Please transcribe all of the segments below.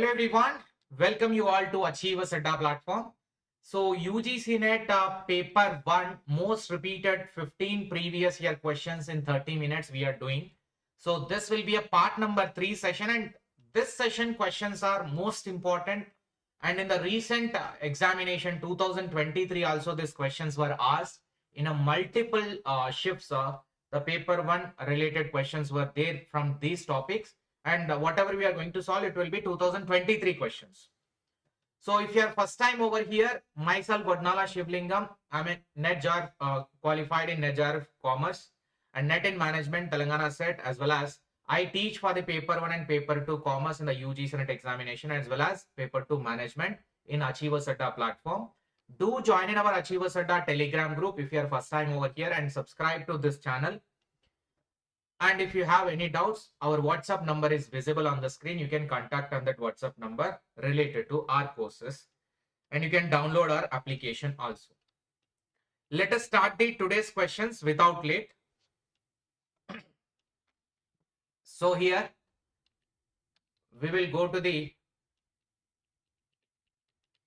Hello everyone, welcome you all to 𝐏𝐸𝐬𝐴 platform. So UGC NET paper 1 most repeated 15 previous year questions in 30 minutes we are doing. So this will be a part number 3 session, and this session questions are most important, and in the recent examination 2023 also these questions were asked in a multiple shifts. The paper 1 related questions were there from these topics. And whatever we are going to solve, it will be 2023 questions. So if you are first time over here, myself Vodnala Shivalingam, I'm a NET JRF qualified in NET JRF Commerce and NET in Management Telangana set, as well as I teach for the paper 1 and paper 2 Commerce in the UGC NET examination, as well as paper 2 Management in 𝐏𝐸𝐬𝐴 platform. Do join in our 𝐏𝐸𝐬𝐴 Telegram group if you are first time over here, and subscribe to this channel. And if you have any doubts, our WhatsApp number is visible on the screen. You can contact on that WhatsApp number related to our courses. And you can download our application also. Let us start the today's questions without late. So here, we will go to the,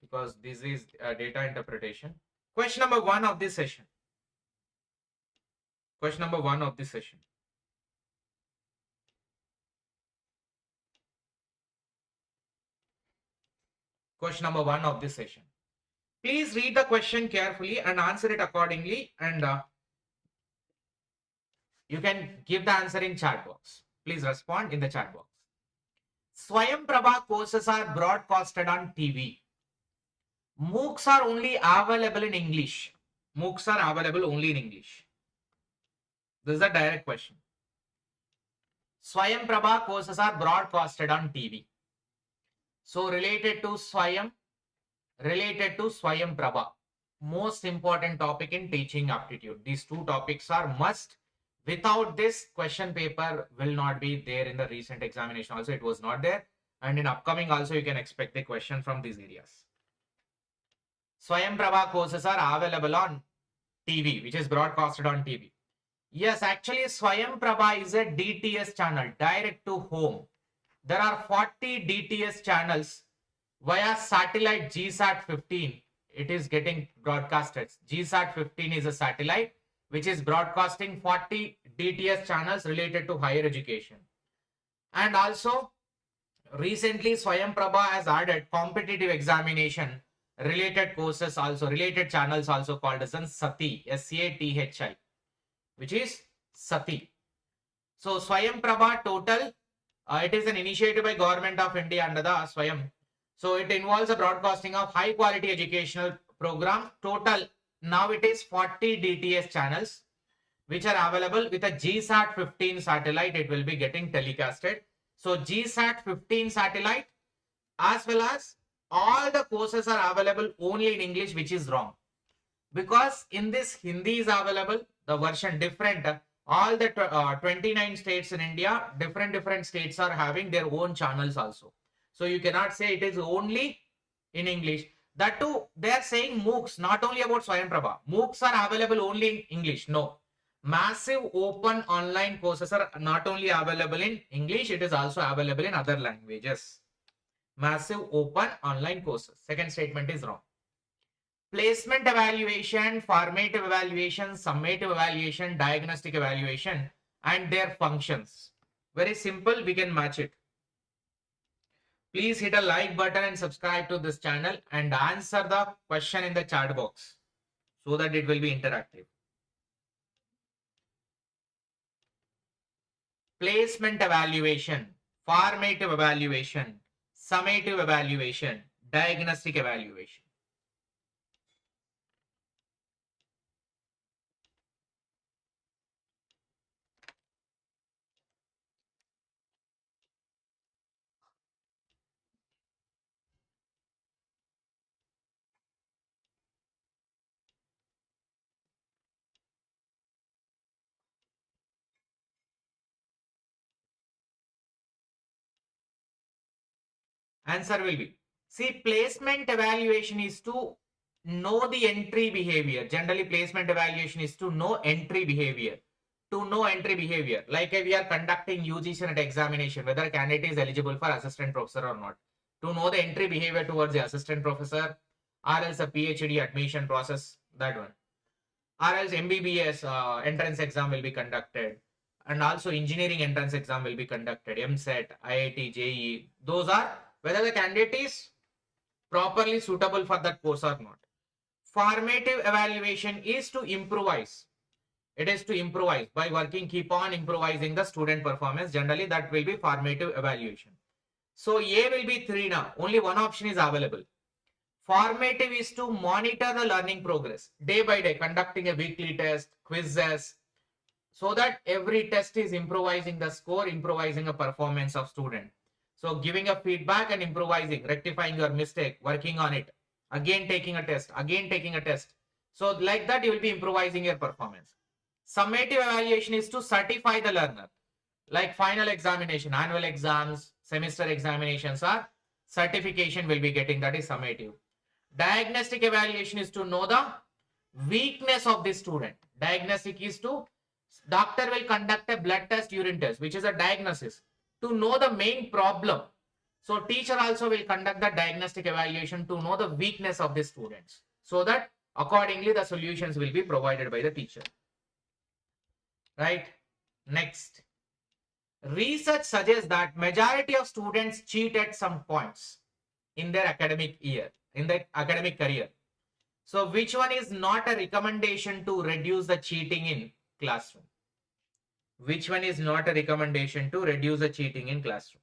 because this is data interpretation. Question number 1 of this session. Question number 1 of this session. Question number 1 of this session. Please read the question carefully and answer it accordingly, and you can give the answer in chat box. Please respond in the chat box. Swayam Prabha courses are broadcasted on TV. MOOCs are only available in English. MOOCs are available only in English. This is a direct question. Swayam Prabha courses are broadcasted on TV. So related to Swayam Prabha, most important topic in teaching aptitude. These two topics are must. Without this, question paper will not be there in the recent examination. Also, it was not there. And in upcoming also, you can expect the question from these areas. Swayam Prabha courses are available on TV, which is broadcasted on TV. Yes, actually, Swayam Prabha is a DTS channel, direct to home. There are 40 DTS channels via satellite GSAT-15. It is getting broadcasted. GSAT-15 is a satellite which is broadcasting 40 DTS channels related to higher education. And also, recently Swayam Prabha has added competitive examination related courses also, related channels also, called as SATI, SATHI, which is SATI. So Swayam Prabha total, it is an initiative by Government of India under the Swayam. So it involves a broadcasting of high quality educational program. Total, now it is 40 DTS channels which are available with a GSAT-15 satellite. It will be getting telecasted. So GSAT-15 satellite, as well as all the courses are available only in English, which is wrong. Because in this Hindi is available, the version different. All the 29 states in India, different states are having their own channels also. So you cannot say it is only in English. That too, they are saying MOOCs, not only about Swayam Prabha. MOOCs are available only in English. No. Massive open online courses are not only available in English, it is also available in other languages. Massive open online courses. Second statement is wrong. Placement evaluation, formative evaluation, summative evaluation, diagnostic evaluation, and their functions. Very simple, we can match it. Please hit a like button and subscribe to this channel and answer the question in the chat box so that it will be interactive. Placement evaluation, formative evaluation, summative evaluation, diagnostic evaluation. Answer will be, see, placement evaluation is to know the entry behavior. Generally, placement evaluation is to know entry behavior. To know entry behavior. Like we are conducting UGC NET examination, whether a candidate is eligible for assistant professor or not. to know the entry behavior towards the assistant professor, or else a PhD admission process, that one. Or else MBBS entrance exam will be conducted, and also engineering entrance exam will be conducted, MSET, IIT, JEE. Those are whether the candidate is properly suitable for that course or not. Formative evaluation is to improvise. It is to improvise by working, keep on improvising the student performance. Generally, that will be formative evaluation. So A will be 3 now. Only one option is available. Formative is to monitor the learning progress day by day, conducting a weekly test, quizzes, so that every test is improvising the score, improvising the performance of student. So giving a feedback and improvising, rectifying your mistake, working on it, again taking a test, again taking a test. So like that, you will be improvising your performance. Summative evaluation is to certify the learner, like final examination, annual exams, semester examinations, or certification will be getting, that is summative. Diagnostic evaluation is to know the weakness of the student. Diagnostic is to, doctor will conduct a blood test, urine test, which is a diagnosis to know the main problem. So teacher also will conduct the diagnostic evaluation to know the weakness of the students, so that accordingly the solutions will be provided by the teacher. Right? Next. Research suggests that majority of students cheat at some points in their academic year, in their academic career. So which one is not a recommendation to reduce the cheating in classroom? Which one is not a recommendation to reduce the cheating in classroom?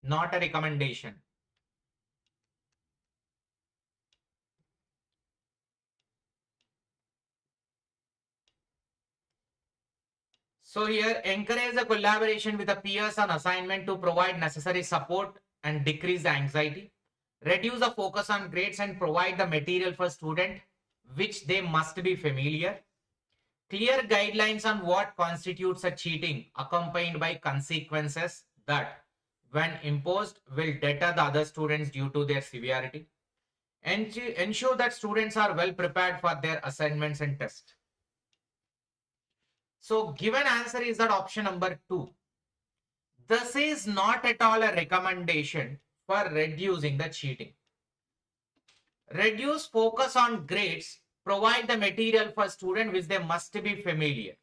Not a recommendation. So here, encourage the collaboration with the peers on assignment to provide necessary support and decrease the anxiety. Reduce the focus on grades and provide the material for student which they must be familiar. Clear guidelines on what constitutes a cheating, accompanied by consequences that, when imposed, will deter the other students due to their severity. Ensure that students are well prepared for their assignments and tests. So given answer is that option number 2. This is not at all a recommendation for reducing the cheating. Reduce focus on grades, provide the material for student which they must be familiar.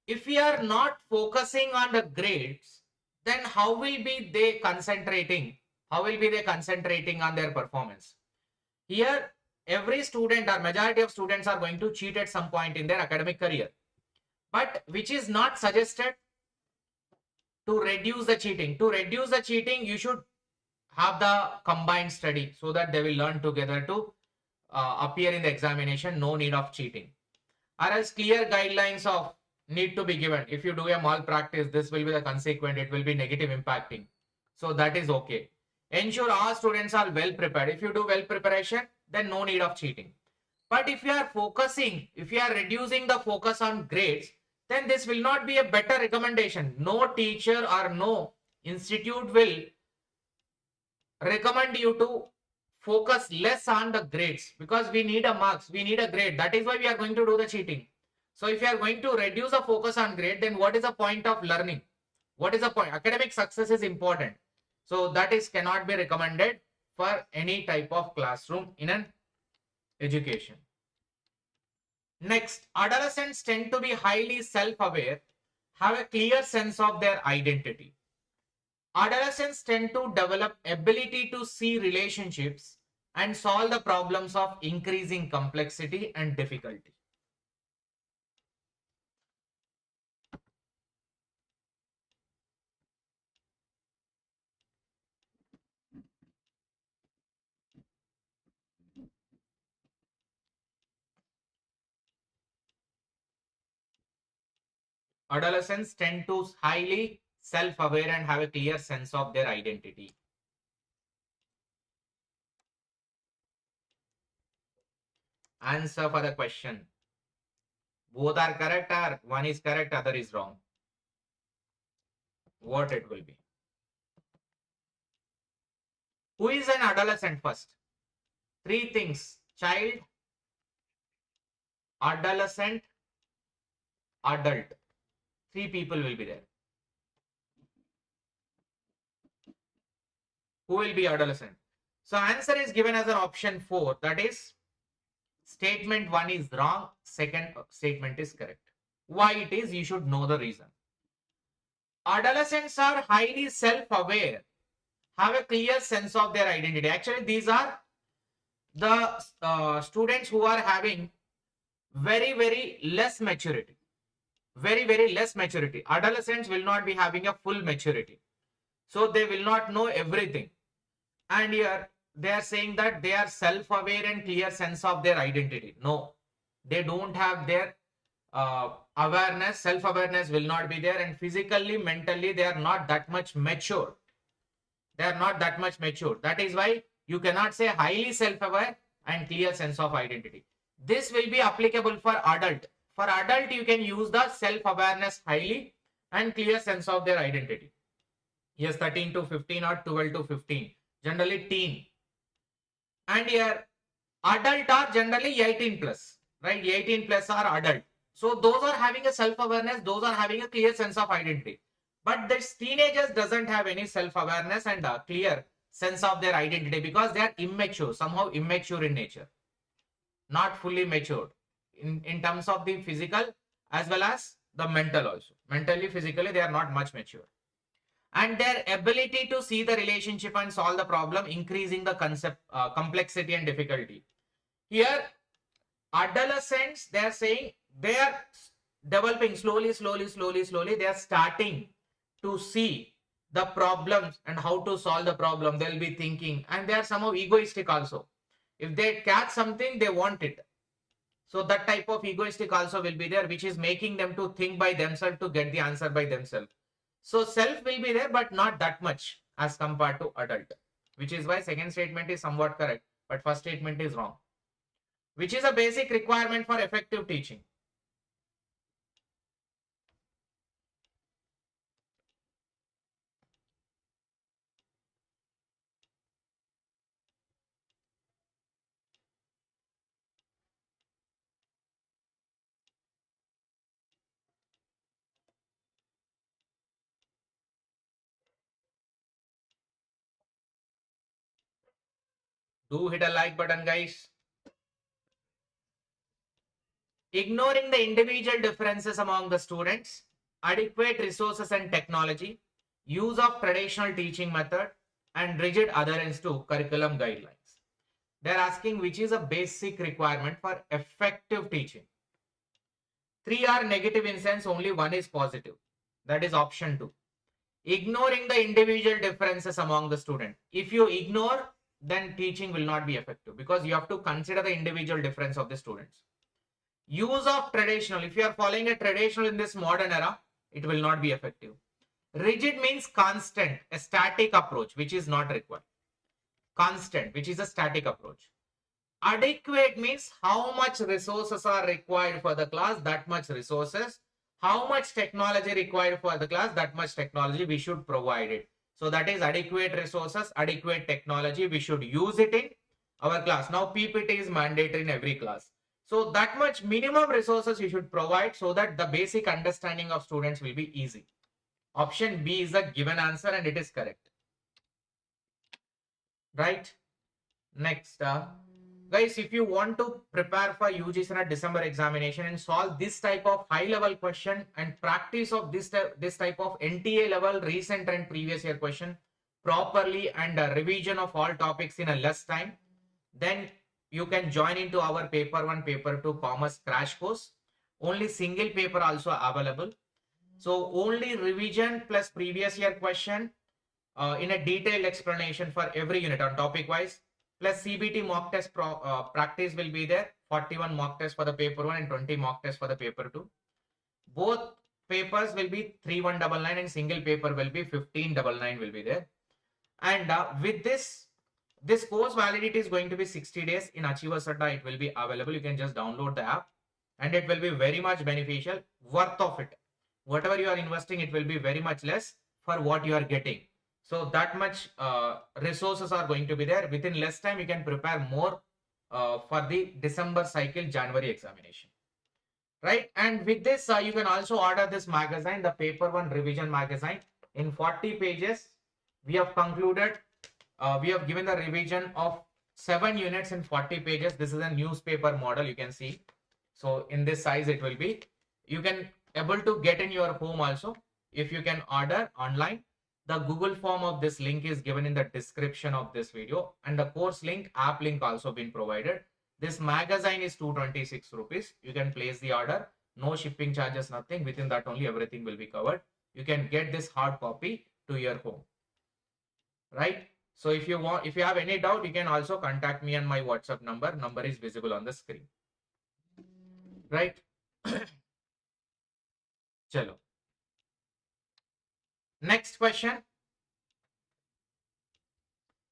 If we are not focusing on the grades, then how will be they concentrating? How will be they concentrating on their performance? Here, every student or majority of students are going to cheat at some point in their academic career. But which is not suggested to reduce the cheating. To reduce the cheating, you should have the combined study so that they will learn together to appear in the examination. No need of cheating. Or else clear guidelines of need to be given. If you do a malpractice, this will be the consequent. It will be negative impacting. So that is okay. Ensure all students are well prepared. If you do well preparation, then no need of cheating. But if you are focusing, if you are reducing the focus on grades, then this will not be a better recommendation. No teacher or no institute will recommend you to focus less on the grades, because we need a marks, we need a grade. That is why we are going to do the cheating. So if you are going to reduce the focus on grade, then what is the point of learning? What is the point? Academic success is important. So that is cannot be recommended for any type of classroom in an education. Next, adolescents tend to be highly self-aware, have a clear sense of their identity. Adolescents tend to develop ability to see relationships and solve the problems of increasing complexity and difficulty. Adolescents tend to highly self-aware and have a clear sense of their identity. Answer for the question. Both are correct or one is correct, other is wrong. What it will be? Who is an adolescent first? Three things: child, adolescent, adult. Three people will be there. Who will be adolescent? So answer is given as an option 4. That is, statement 1 is wrong, second statement is correct. Why it is? You should know the reason. Adolescents are highly self-aware, have a clear sense of their identity. Actually, these are the students who are having very less maturity. Very less maturity. Adolescents will not be having a full maturity. So they will not know everything. And here they are saying that they are self-aware and clear sense of their identity. No, they don't have their awareness. Self-awareness will not be there, and physically, mentally, they are not that much mature. They are not that much mature. That is why you cannot say highly self-aware and clear sense of identity. This will be applicable for adult. For adult, you can use the self-awareness highly and clear sense of their identity. Yes, 13 to 15 or 12 to 15. Generally teen. And here adult are generally 18 plus, right? 18 plus are adult. So those are having a self-awareness, those are having a clear sense of identity. But this teenagers doesn't have any self-awareness and a clear sense of their identity because they are immature, somehow immature in nature. Not fully matured in terms of the physical as well as the mental also. Mentally, physically, they are not much mature. And their ability to see the relationship and solve the problem, increasing the complexity and difficulty. Here, adolescents, they are saying they are developing slowly. They are starting to see the problems and how to solve the problem. They'll be thinking, and they are somehow egoistic also. If they catch something, they want it. So that type of egoistic also will be there, which is making them to think by themselves to get the answer by themselves. So self will be there, but not that much as compared to adult, which is why second statement is somewhat correct, but first statement is wrong. Which is a basic requirement for effective teaching? Do hit a like button, guys. Ignoring the individual differences among the students, adequate resources and technology, use of traditional teaching method, and rigid adherence to curriculum guidelines. They're asking which is a basic requirement for effective teaching. 3 are negative in sense, only 1 is positive. That is option 2. Ignoring the individual differences among the student. If you ignore, then teaching will not be effective because you have to consider the individual difference of the students. Use of traditional. If you are following a traditional in this modern era, it will not be effective. Rigid means constant, a static approach, which is not required. Constant, which is a static approach. Adequate means how much resources are required for the class, that much resources. How much technology required for the class, that much technology we should provide it. So that is adequate resources, adequate technology. We should use it in our class. Now PPT is mandatory in every class. So that much minimum resources you should provide so that the basic understanding of students will be easy. Option B is the given answer and it is correct. Right? Next, guys, if you want to prepare for UGC December examination and solve this type of high level question and practice of this type of NTA level recent and previous year question properly and a revision of all topics in a less time, then you can join into our paper 1, paper 2 commerce crash course. Only single paper also available. So only revision plus previous year question in a detailed explanation for every unit on topic wise. Plus CBT mock test practice will be there. 41 mock tests for the paper 1 and 20 mock tests for the paper 2. Both papers will be 3199 and single paper will be 1599 will be there. And with this course validity is going to be 60 days. In Achievers Adda it will be available. You can just download the app and it will be very much beneficial, worth of it. Whatever you are investing, it will be very much less for what you are getting. So that much resources are going to be there. Within less time, you can prepare more for the December cycle January examination. Right? And with this, you can also order this magazine, the Paper 1 Revision Magazine. In 40 pages, we have concluded, we have given the revision of 7 units in 40 pages. This is a newspaper model, you can see. So in this size, it will be. You can able to get in your home also if you can order online. The Google form of this link is given in the description of this video, and the course link, app link also been provided. This magazine is 226 rupees. You can place the order. No shipping charges, nothing. Within that only everything will be covered. You can get this hard copy to your home. Right? So if you have any doubt, you can also contact me on my WhatsApp number. Number is visible on the screen. Right? Chalo. Next question.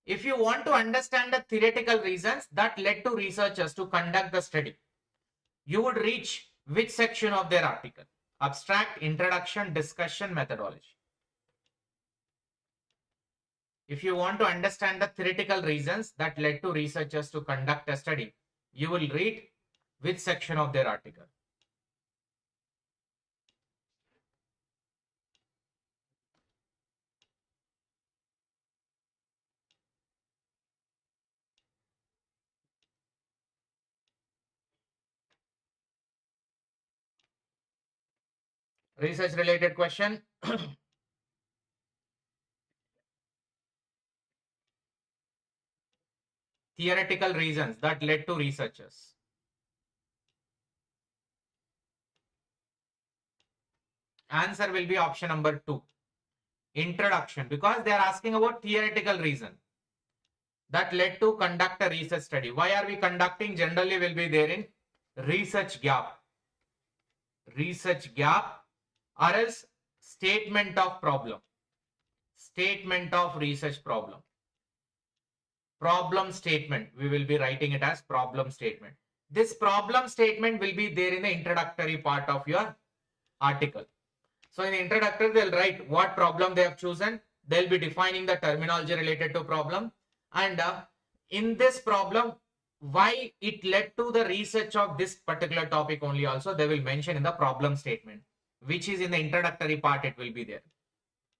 If you want to understand the theoretical reasons that led to researchers to conduct the study, you would reach which section of their article? Abstract, introduction, discussion, methodology. If you want to understand the theoretical reasons that led to researchers to conduct a study, you will read which section of their article? Research related question. Theoretical reasons that led to researchers. Answer will be option number 2. Introduction, because they are asking about theoretical reason that led to conduct a research study. Why are we conducting? Generally will be there in research gap. Research gap or else statement of problem. Statement of research problem. Problem statement. We will be writing it as problem statement. This problem statement will be there in the introductory part of your article. So in the introductory, they'll write what problem they have chosen. They'll be defining the terminology related to problem. And in this problem, why it led to the research of this particular topic only also, they will mention in the problem statement, which is in the introductory part, it will be there,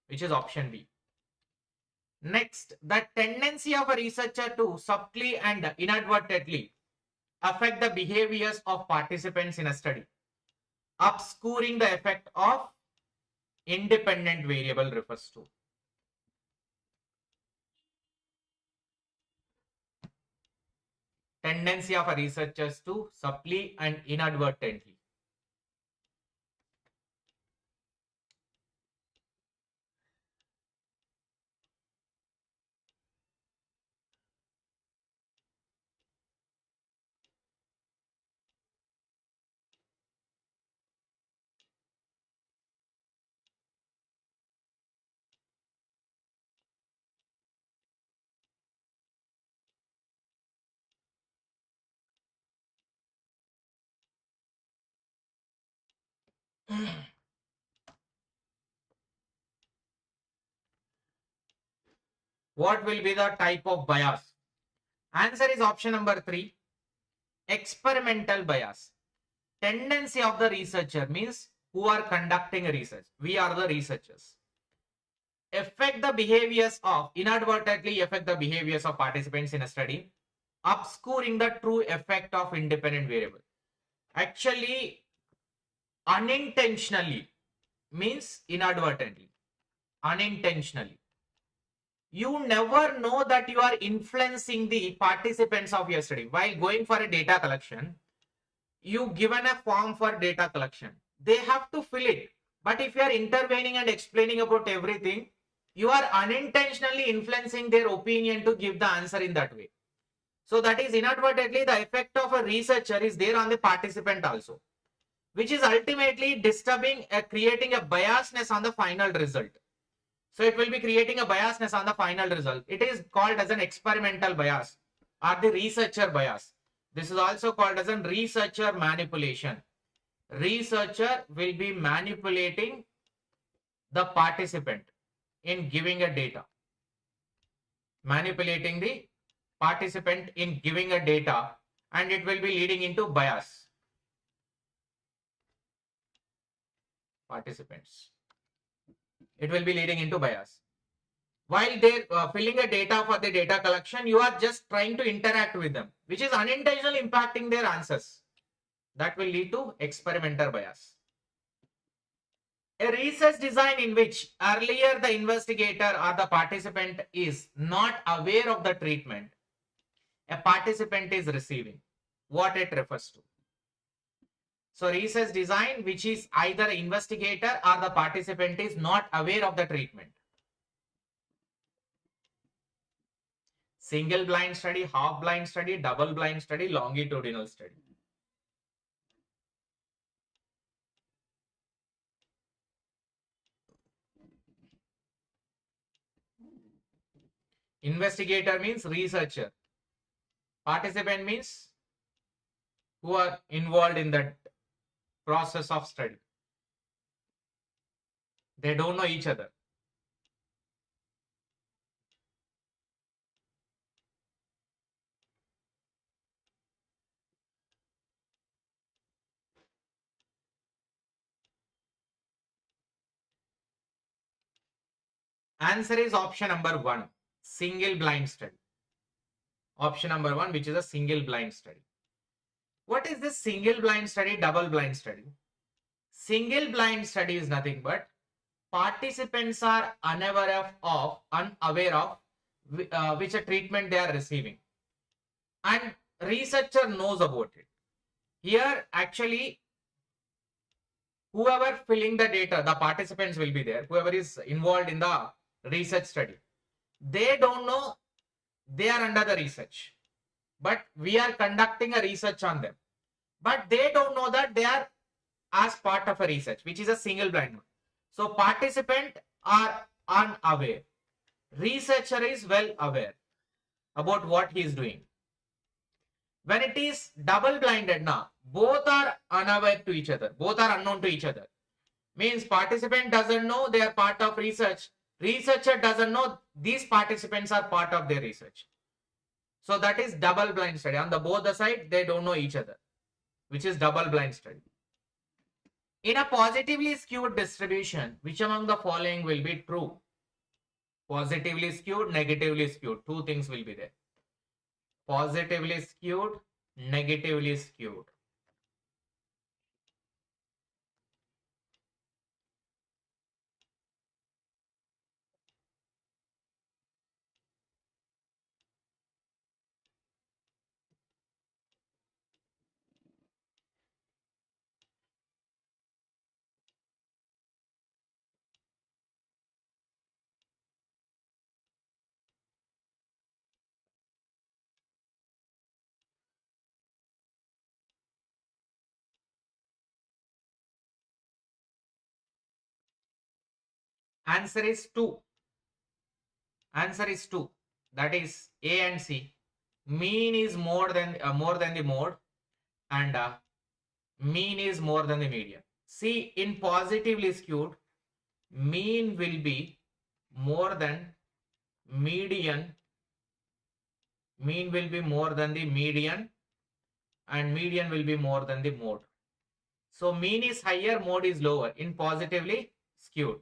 which is option B. Next, the tendency of a researcher to subtly and inadvertently affect the behaviors of participants in a study, obscuring the effect of independent variable refers to. Tendency of a researchers to subtly and inadvertently. What will be the type of bias? Answer is option number 3. Experimental bias. Tendency of the researcher means who are conducting research. We are the researchers. Affect the behaviors of, inadvertently affect the behaviors of participants in a study, obscuring the true effect of independent variable. Actually, unintentionally means inadvertently. Unintentionally. You never know that you are influencing the participants of your study. While going for a data collection, you given a form for data collection. They have to fill it. But if you are intervening and explaining about everything, you are unintentionally influencing their opinion to give the answer in that way. So that is inadvertently the effect of a researcher is there on the participant also. which is ultimately disturbing, creating a biasness on the final result. So it will be creating a biasness on the final result. It is called as an experimental bias or the researcher bias. This is also called as a researcher manipulation. Researcher will be manipulating the participant in giving a data. Manipulating the participant in giving a data, and it will be leading into bias. Participants. It will be leading into bias. While they're filling a data for the data collection, you are just trying to interact with them, which is unintentionally impacting their answers. That will lead to experimental bias. A research design in which earlier the investigator or the participant is not aware of the treatment a participant is receiving, what it refers to. So research design which is either investigator or the participant is not aware of the treatment. Single blind study, half blind study, double blind study, longitudinal study. Investigator means researcher. Participant means who are involved in that process of study. They don't know each other. Answer is option number 1, single blind study. Option number 1, which is a single blind study. What is this single blind study, double blind study? Single blind study is nothing but participants are unaware of which a treatment they are receiving, and researcher knows about it. Here actually whoever filling the data, the participants will be there, whoever is involved in the research study, they don't know they are under the research, but we are conducting a research on them, but they don't know that they are as part of a research, which is a single blind one. So participant are unaware, researcher is well aware about what he is doing. When it is double blinded, now both are unaware to each other, both are unknown to each other. Means participant doesn't know they are part of research, researcher doesn't know these participants are part of their research. So that is double blind study. On the both the side, they don't know each other, which is double blind study. In a positively skewed distribution, which among the following will be true? Positively skewed, negatively skewed. Two things will be there. Positively skewed, negatively skewed. Answer is 2. Answer is 2. That is A and C. Mean is more than the mode, and mean is more than the median. See, in positively skewed, mean will be more than median. Mean will be more than the median, and median will be more than the mode. So mean is higher, mode is lower in positively skewed.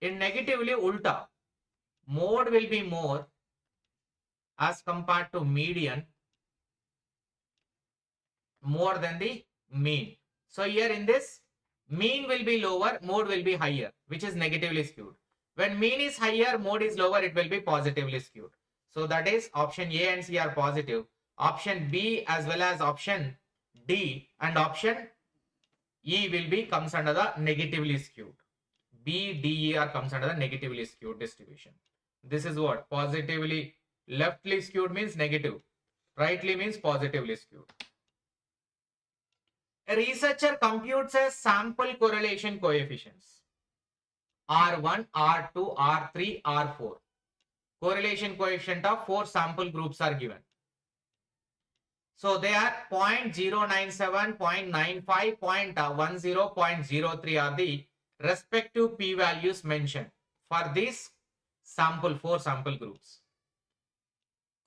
In negatively ulta, mode will be more as compared to median, more than the mean. So here in this, mean will be lower, mode will be higher, which is negatively skewed. When mean is higher, mode is lower, it will be positively skewed. So that is option A and C are positive. Option B as well as option D and option E will be comes under the negatively skewed. B, D, E are comes under the negatively skewed distribution. This is what positively leftly skewed means negative, rightly means positively skewed. A researcher computes a sample correlation coefficients R1, R2, R3, R4. Correlation coefficient of 4 sample groups are given. So they are 0.097, 0.95, 0.10, 0.03 are the respective p-values mentioned for these 4 sample groups.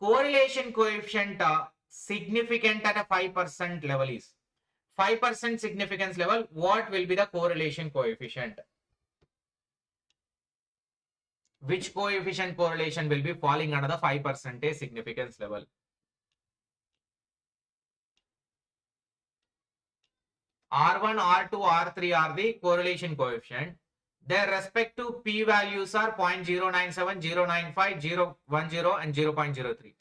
Correlation coefficient significant at a 5% level is 5% significance level. What will be the correlation coefficient? Which coefficient correlation will be falling under the 5% significance level? R1, R2, R3 are the correlation coefficient. Their respective p-values are 0.097, 0.95, 0.10 and 0.03.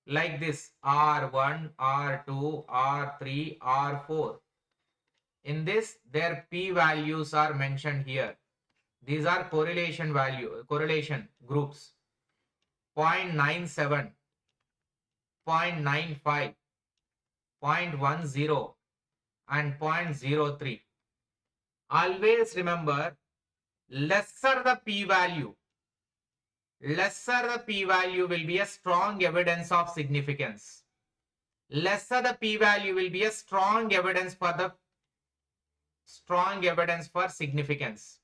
Like this, R1, R2, R3, R4. In this, their p-values are mentioned here. These are correlation groups. 0.97, 0.95, 0.10 and 0.03. Always remember, lesser the p-value will be a strong evidence of significance. Lesser the p-value will be a strong evidence for significance.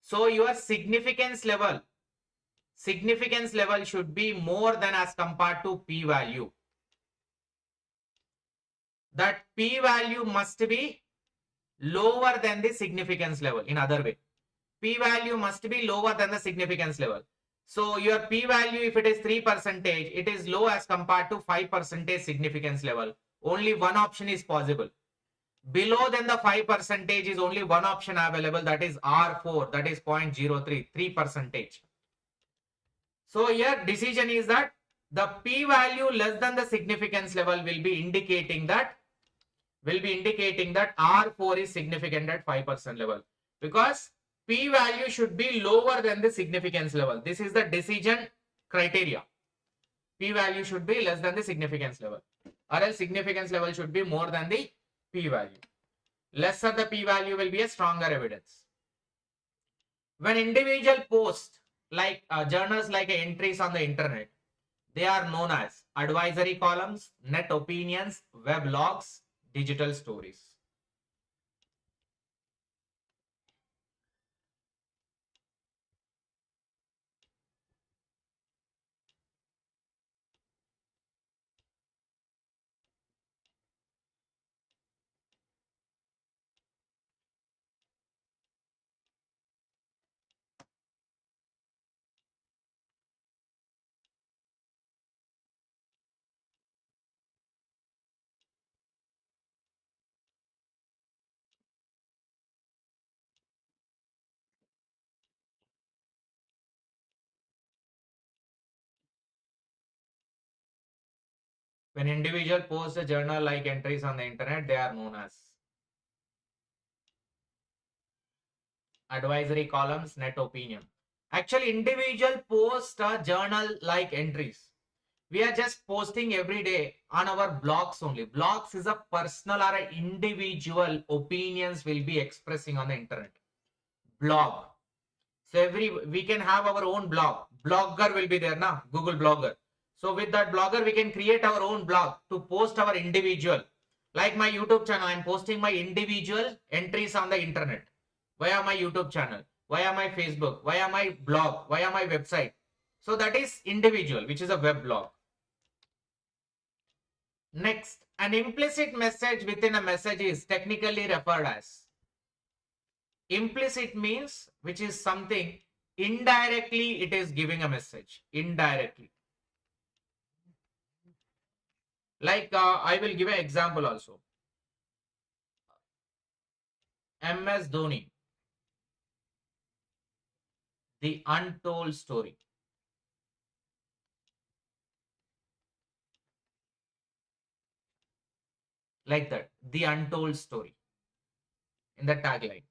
So your significance level should be more than as compared to p-value. That p-value must be lower than the significance level. In other way, p-value must be lower than the significance level. So your p-value, if it is 3%, it is low as compared to 5% significance level. Only one option is possible. Below than the 5% is only one option available, that is R4, that is 0.03, 3%. So here decision is that the p-value less than the significance level will be indicating that R4 is significant at 5% level, because p-value should be lower than the significance level. This is the decision criteria. P-value should be less than the significance level, or else significance level should be more than the p-value. Lesser the p-value will be a stronger evidence. When individual posts like journals like entries on the internet, they are known as advisory columns, net opinions, weblogs, digital stories. When individual posts a journal like entries on the internet, they are known as advisory columns, net opinion. Actually, individual post a journal like entries. We are just posting every day on our blogs only. Blogs is a personal or an individual opinions will be expressing on the internet. Blog. So we can have our own blog. Blogger will be there now, Google Blogger. So with that blogger, we can create our own blog to post our individual. Like my YouTube channel, I'm posting my individual entries on the internet via my YouTube channel, via my Facebook, via my blog, via my website. So that is individual, which is a web blog. Next, an implicit message within a message is technically referred as. Implicit means which is something indirectly it is giving a message. Indirectly. Like I will give an example also. MS Dhoni. The untold story. Like that. The untold story. In the tagline.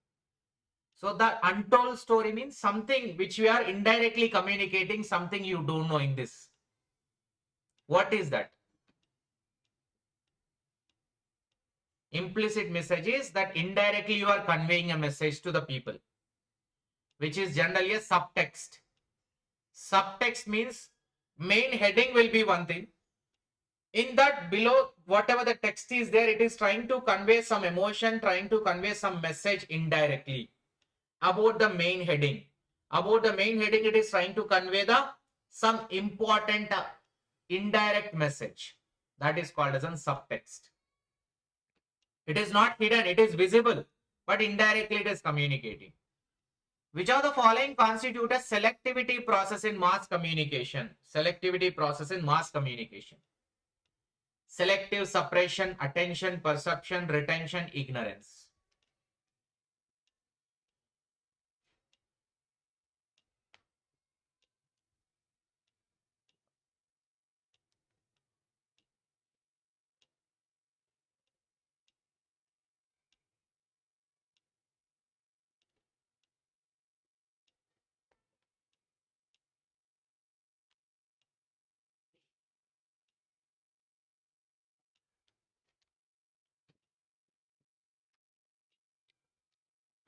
So the untold story means something which we are indirectly communicating, something you don't know in this. What is that? Implicit message is that indirectly you are conveying a message to the people, which is generally a subtext. Subtext means main heading will be one thing. In that below, whatever the text is there, it is trying to convey some emotion, trying to convey some message indirectly about the main heading. About the main heading, it is trying to convey some important indirect message. That is called as a subtext. It is not hidden, it is visible, but indirectly it is communicating. Which of the following constitute a selectivity process in mass communication? Selectivity process in mass communication. Selective suppression, attention, perception, retention, ignorance.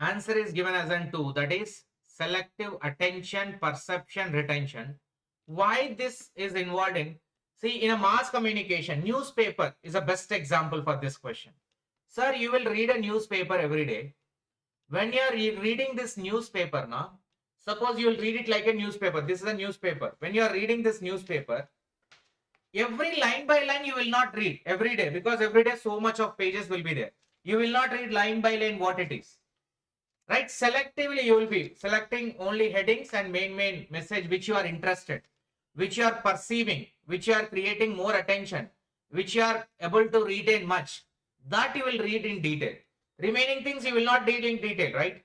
Answer is given as an 2, that is selective attention, perception, retention. Why this is involved in? See, in a mass communication, newspaper is a best example for this question. Sir, you will read a newspaper every day. When you are reading this newspaper now, suppose you will read it like a newspaper. This is a newspaper. When you are reading this newspaper, every line by line you will not read every day, because every day so much of pages will be there. You will not read line by line what it is. Right? Selectively you will be selecting only headings and main message which you are interested, which you are perceiving, which you are creating more attention, which you are able to retain much. That you will read in detail. Remaining things you will not read in detail, right?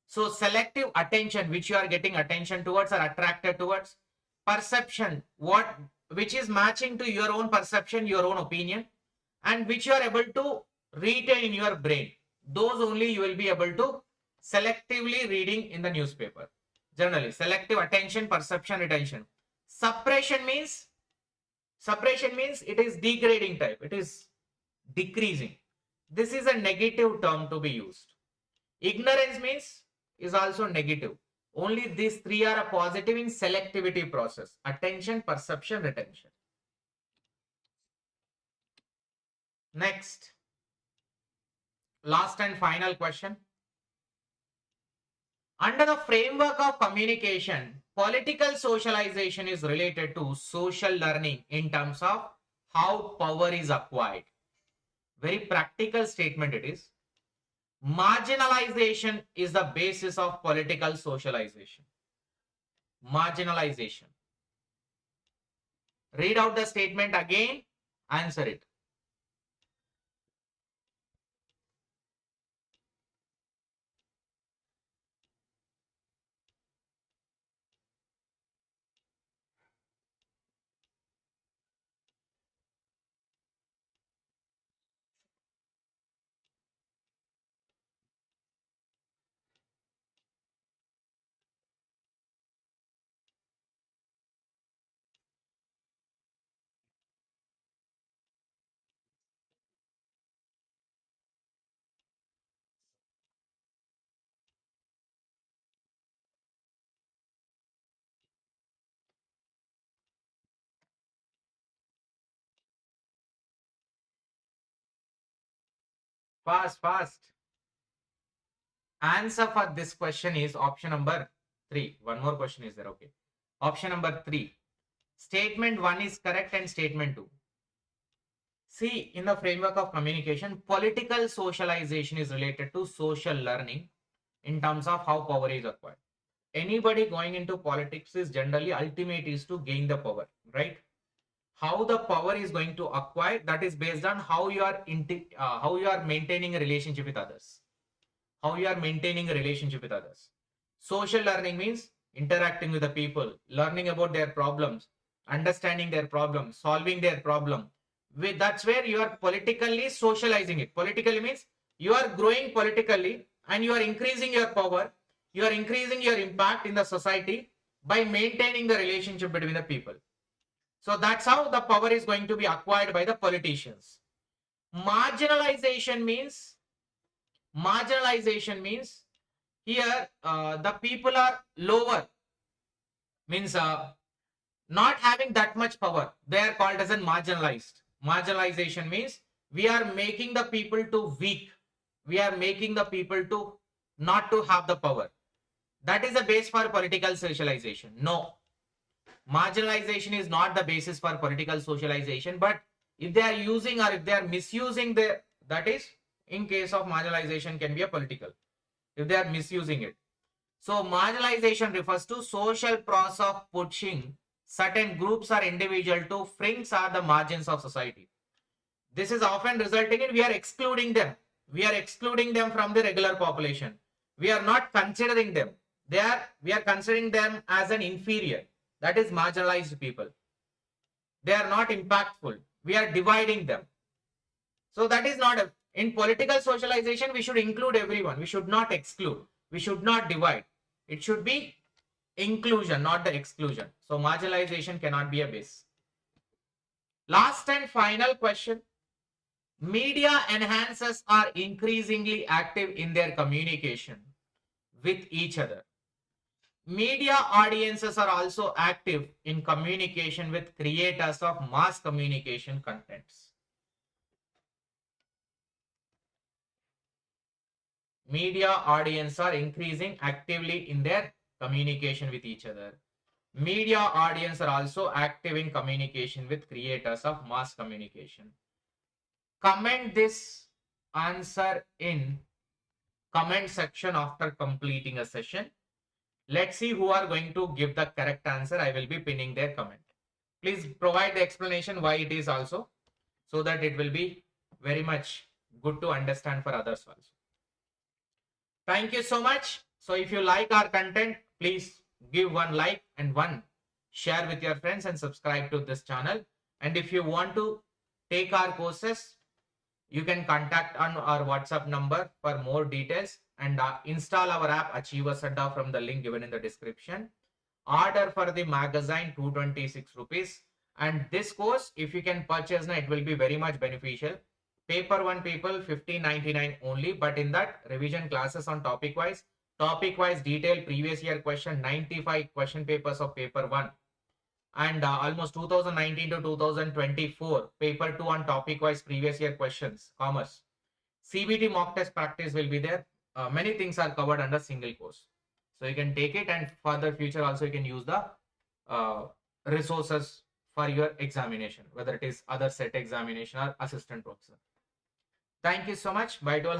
So selective attention, which you are getting attention towards or attracted towards. Perception, which is matching to your own perception, your own opinion, and which you are able to retain in your brain. Those only you will be able to selectively reading in the newspaper. Generally, selective attention, perception, retention. Suppression means it is degrading type. It is decreasing. This is a negative term to be used. Ignorance means is also negative. Only these three are a positive in selectivity process. Attention, perception, retention. Next. Last and final question. Under the framework of communication, political socialization is related to social learning in terms of how power is acquired. Very practical statement it is. Marginalization is the basis of political socialization. Marginalization. Read out the statement again, answer it. Fast. Answer for this question is option number 3. One more question is there, okay. Option number 3. Statement 1 is correct and statement 2. See, in the framework of communication, political socialization is related to social learning in terms of how power is acquired. Anybody going into politics is generally ultimate is to gain the power, right? How the power is going to acquire, that is based on how you are maintaining a relationship with others. How you are maintaining a relationship with others. Social learning means interacting with the people, learning about their problems, understanding their problems, solving their problem. That's where you are politically socializing it. Politically means you are growing politically and you are increasing your power, you are increasing your impact in the society by maintaining the relationship between the people. So that's how the power is going to be acquired by the politicians. Marginalization means here the people are lower, means not having that much power. They are called as an marginalized. Marginalization means we are making the people to weak. We are making the people to not to have the power. That is the base for political socialization. No, marginalization is not the basis for political socialization, but if they are using or if they are misusing the, that is in case of marginalization can be a political, if they are misusing it. So marginalization refers to social process of pushing certain groups or individual to fringes or the margins of society. This is often resulting in we are excluding them. We are excluding them from the regular population. We are not considering them. We are considering them as an inferior. That is marginalized people. They are not impactful. We are dividing them. So that is not a, in political socialization, we should include everyone. We should not exclude. We should not divide. It should be inclusion, not the exclusion. So marginalization cannot be a base. Last and final question. Media enhancers are increasingly active in their communication with each other. Media audiences are also active in communication with creators of mass communication contents. Media audiences are increasing actively in their communication with each other. Media audiences are also active in communication with creators of mass communication. Comment this answer in comment section after completing a session. Let's see who are going to give the correct answer. I will be pinning their comment. Please provide the explanation why it is also, so that it will be very much good to understand for others also. Thank you so much. So if you like our content, please give one like and one share with your friends and subscribe to this channel. And if you want to take our courses, you can contact on our WhatsApp number for more details and install our app Achievers Adda from the link given in the description. Order for the magazine 226 rupees. And this course, if you can purchase now, it will be very much beneficial. Paper 1 people 1599 only, but in that revision classes on topic wise detailed previous year question, 95 question papers of paper 1 and almost 2019 to 2024 paper 2 on topic wise previous year questions, commerce, CBT mock test practice will be there. Many things are covered under single course, so you can take it, and further future also you can use the resources for your examination, whether it is other set examination or assistant professor. Thank you so much. Bye to all.